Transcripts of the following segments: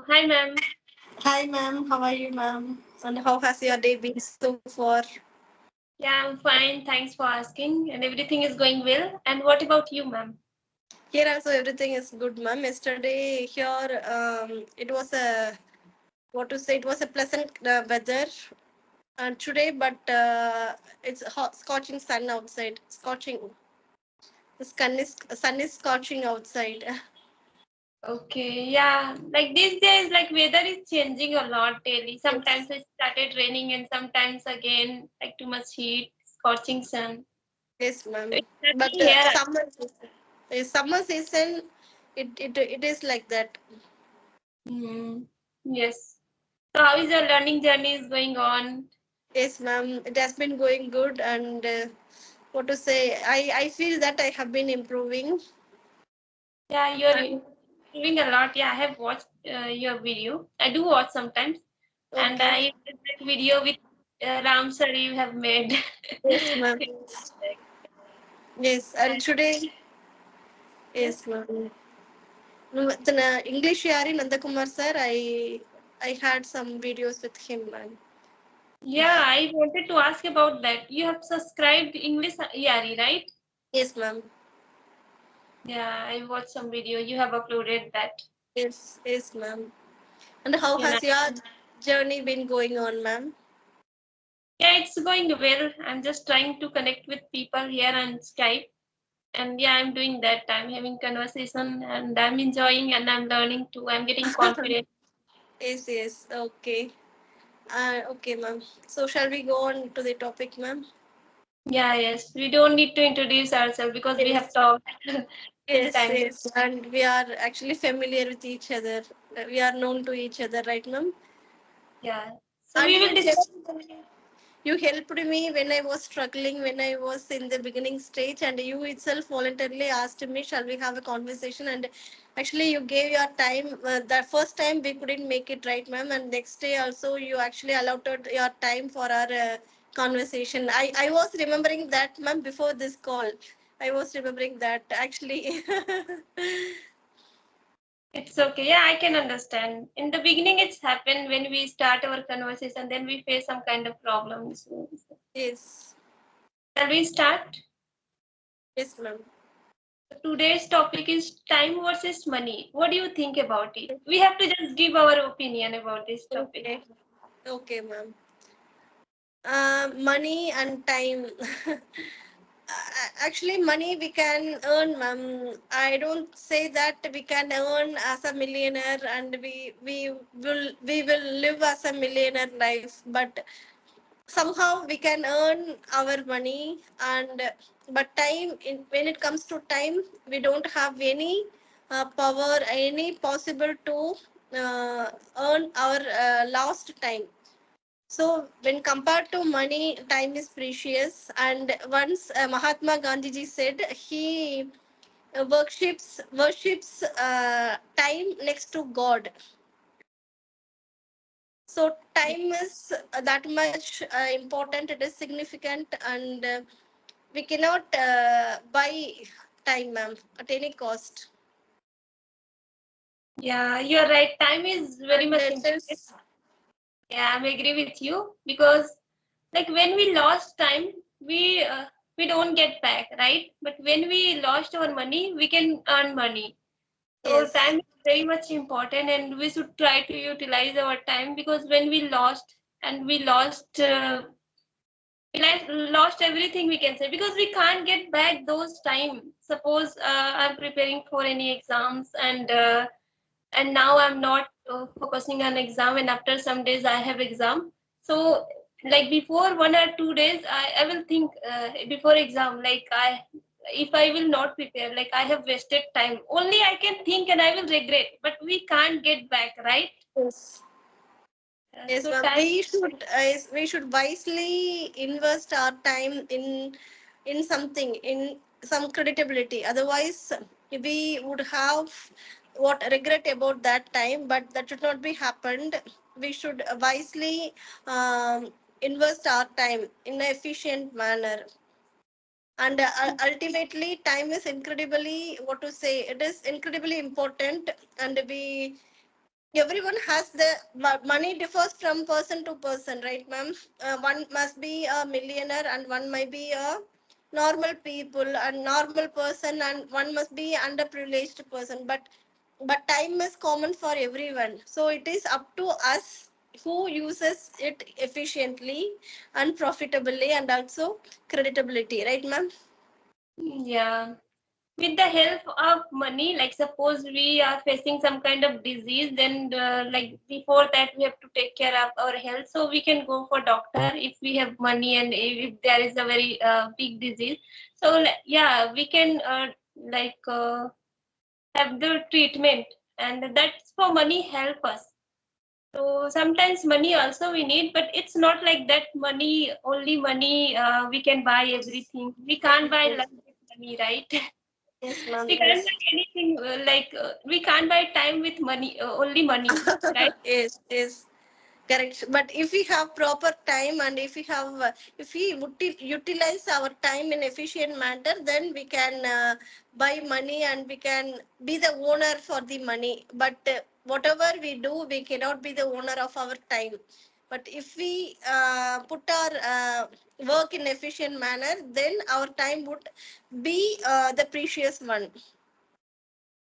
Hi, ma'am. Hi, ma'am. How are you, ma'am? And how has your day been so far? Yeah, I'm fine. Thanks for asking. And everything is going well. And what about you, ma'am? Here also everything is good, ma'am. Yesterday here, it was a what to say? It was a pleasant weather, and today, but it's hot, scorching sun outside. Scorching. The sun is scorching outside. Okay, yeah. Like these days, like weather is changing a lot daily. Yes, Sometimes it started raining, and sometimes again, like too much heat, scorching sun. yes, ma'am. It's happening But here. summer season, it is like that. Hmm. Yes. So, how is your learning journey is going on? Yes, ma'am. It has been going good, and what to say? I feel that I have been improving. Yeah, you're And improving a lot. Yeah, I have watched your video. I do watch sometimes, and okay. I did that video with Ram sir you have made. Yes, ma'am. Yes, and And today, yes, yes, ma'am. No, the English Yari Nandakumar sir, I had some videos with him, ma'am. yeah, I wanted to ask about that. You have subscribed English Yari, right? Yes, ma'am. Yeah, I watched some video. You have uploaded that. Yes, yes, ma'am. And how Yeah, has your journey been going on, ma'am? yeah, it's going well. I'm just trying to connect with people here on Skype. And yeah, I'm doing that. I'm having conversation and I'm enjoying and I'm learning too. I'm getting confident. Yes, yes. Okay. Okay, ma'am. So shall we go on to the topic, ma'am? Yeah, yes. We don't need to introduce ourselves because we have Yes. talked many Yes, times. yes, and we are actually familiar with each other. We are known to each other, right, ma'am? Yeah. So And we will discuss. you helped me when I was struggling, when I was in the beginning stage, and you itself voluntarily asked me, "Shall we have a conversation?" And actually, you gave your time. The first time we couldn't make it, right, ma'am? And next day also, you actually allotted your time for our conversation. I was remembering that, ma'am, before this call. I was remembering that actually. It's okay. Yeah, I can understand. In the beginning, it's happened when we start our conversation, then we face some kind of problems. Yes. Shall we start? Yes, ma'am. Today's topic is time versus money. What do you think about it? We have to just give our opinion about this topic. Okay. Okay, ma'am. Money and time. Actually, money we can earn, ma'am. I don't say that we can earn as a millionaire and we will live as a millionaire life, but somehow we can earn our money and but when it comes to time, we don't have any power, any possible to earn our lost time. So when compared to money, time is precious. And once Mahatma Gandhi ji said he worships time next to God. So time is that much important. It is significant, and we cannot buy time, ma'am, at any cost. Yeah, you're right. Time is very And much it important. is Yeah, I'm agree with you because like when we lost time, we don't get back, right? But when we lost our money, we can earn money. So yes, time is very much important, and we should try to utilize our time because when we lost and we lost lost everything we can say because we can't get back those time. Suppose I'm preparing for any exams and now I'm not focusing on exam and after some days I have exam. So like before 1 or 2 days I will think before exam like I if I will not prepare like I have wasted time only I can think and I will regret but we can't get back, right? yes. Yes, So ma'am. time. We should wisely invest our time in something, in some credibility. Otherwise, we would have what regret about that time. But that should not be happened. We should wisely invest our time in an efficient manner. And ultimately, time is incredibly what to say. It is incredibly important, and everyone has the money differs from person to person, right, ma'am? One must be a millionaire and one might be a normal people and normal person, and one must be underprivileged person. But time is common for everyone, so it is up to us who uses it efficiently and profitably and also creditability, right, ma'am? Yeah. With the help of money, like suppose we are facing some kind of disease, then like before that we have to take care of our health, so we can go for doctor if we have money, and if there is a very big disease. So yeah, we can like have the treatment, and that's for money help us. So sometimes money also we need, but it's not like that money, only money, we can buy everything. We can't buy Yes, love with money, right? yes, ma'am. We can't Yes. buy anything like we can't buy time with money, only money, right? Yes, yes. Correct. But if we have proper time and if we utilize our time in efficient manner, then we can buy money and we can be the owner for the money. But whatever we do, we cannot be the owner of our time. But if we put our work in efficient manner, then our time would be the precious one.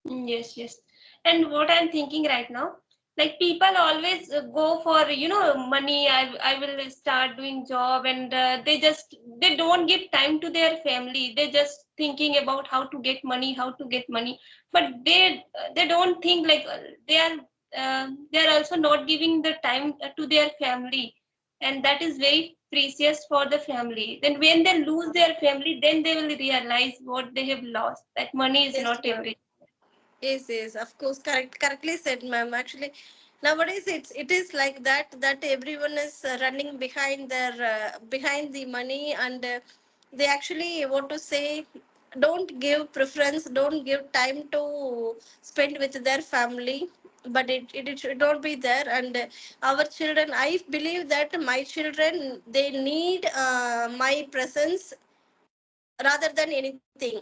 Yes, yes. And what I'm thinking right now, like people always go for, money. I will start doing job, and they don't give time to their family. They just thinking about how to get money, how to get money. But they don't think like they are also not giving the time to their family, and that is very precious for the family. Then when they lose their family, then they will realize what they have lost. That money is Yes, not ma'am. everything. Yes, yes, of course, correctly said, ma'am. Actually, nowadays it is like that everyone is running behind the money, and they actually want to say don't give preference, don't give time to spend with their family. But it should not be there, and our children. I believe that my children they need my presence rather than anything.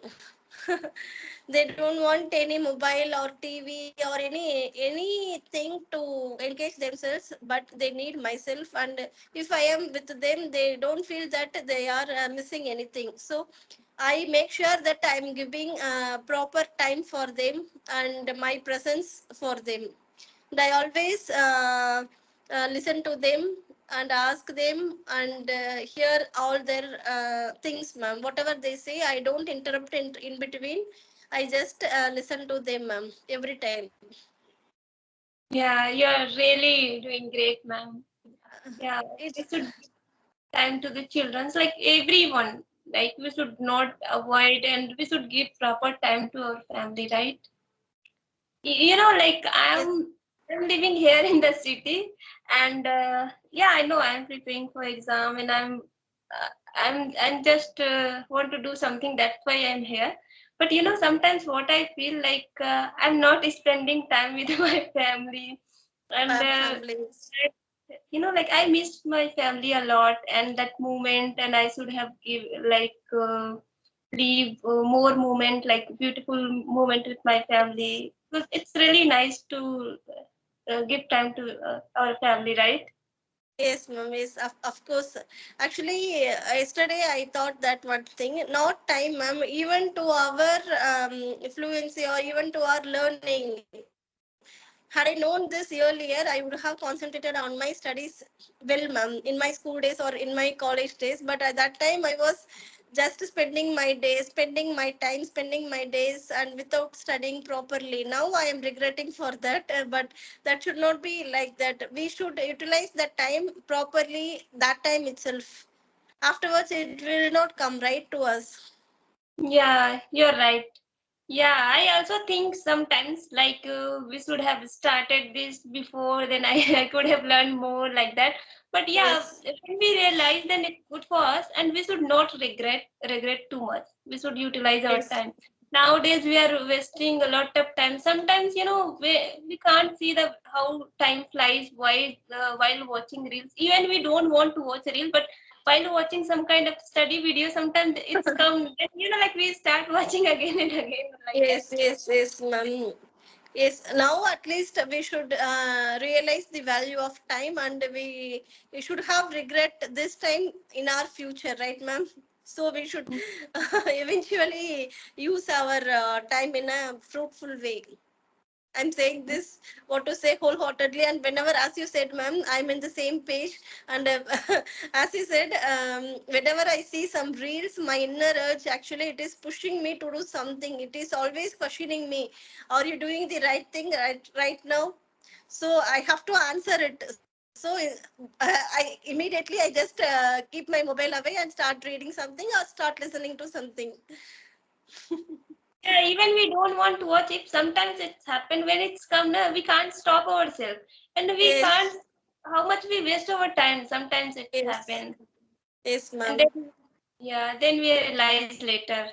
They don't want any mobile or TV or anything to engage themselves, but they need myself. And if I am with them, they don't feel that they are missing anything. So I make sure that I'm giving proper time for them and my presence for them. And I always listen to them and ask them and hear all their things, ma'am. Whatever they say, I don't interrupt in between. I just listen to them, ma'am, every time. Yeah, you're really doing great, ma'am. Yeah, we It's should give time to the children, like everyone. Like we should not avoid, and we should give proper time to our family, right? Like yes, I'm living here in the city, and yeah, I know I'm preparing for exam, and I'm just want to do something. That's why I'm here. But sometimes what I feel like I'm not spending time with my family, and families. like I missed my family a lot, and that moment, and I should have give like leave more moment, like beautiful moment with my family, because it's really nice to give time to our family, right? Yes, ma'am. Yes, of course. Actually, yesterday I thought that one thing, not time, ma'am. Even to our fluency or even to our learning. Had I known this earlier, I would have concentrated on my studies well, ma'am, in my school days or in my college days. But at that time, I was just spending my days, spending my days, and without studying properly. Now I am regretting for that, but that should not be like that. We should utilize that time properly, that time itself. Afterwards, it will not come right to us. Yeah, you're right. Yeah, I also think sometimes like we should have started this before, then I could have learned more like that. But yeah, Yes, when we realize, then it's good for us, and we should not regret too much. We should utilize our yes, time. Nowadays we are wasting a lot of time. Sometimes we can't see the how time flies while watching reels. Even we don't want to watch a reel, but while watching some kind of study video, sometimes it's come, and like we start watching again and again like that. yes, yes, yes, ma'am. Yes, now at least we should realize the value of time, and we should have regret this time in our future, right, ma'am? So we should eventually use our time in a fruitful way. I'm saying this, what to say, wholeheartedly. And whenever, as you said, ma'am, I'm in the same page. And as you said, whenever I see some reels, my inner urge actually it is pushing me to do something. It is always questioning me. Are you doing the right thing right now? So I have to answer it. So I immediately I just keep my mobile away and start reading something or start listening to something. Yeah, even we don't want to watch it. Sometimes it's happened when it's come, na, we can't stop ourselves. And we Yes, can't, how much we waste our time. Sometimes it's yes, happened. yes, And ma'am. then, yeah, then we realize later.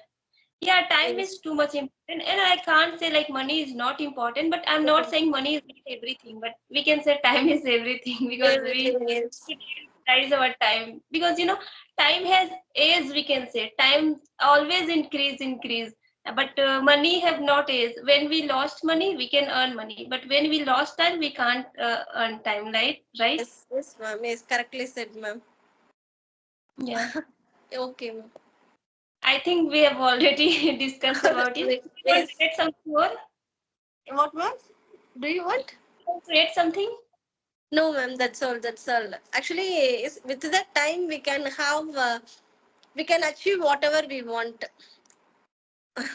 Yeah, time is Yes, too much important. And I can't say like money is not important, but I'm not saying money is not everything. But we can say time is everything because everything is. we utilize our time. Because time has age, we can say. Time always increase. But money have not age. When we lost money, we can earn money. But when we lost time, we can't earn time, right? Right? Yes, yes, ma'am. Yes, correctly said, ma'am. Yeah. Okay, ma'am. I think we have already discussed about it. You want to Yes. add something more? What, ma'am? Do you want? You want to add something? No, ma'am. That's all. That's all. Actually, with that time, we can have, we can achieve whatever we want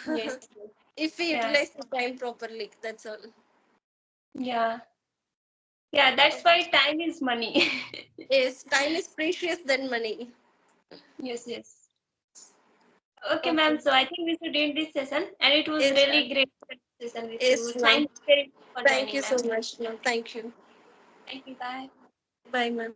Yes. if we Yeah. utilize the time properly. That's all. Yeah. Yeah. That's why time is money. Yes, time is precious than money. Yes. Yes. Okay, Okay. ma'am. So I think we should end this session, and it was Yes, really great session with you. yes, ma'am. Thank you very much for Thank joining, you so ma'am. much, ma'am. Thank you. Thank you. Bye. Bye, ma'am.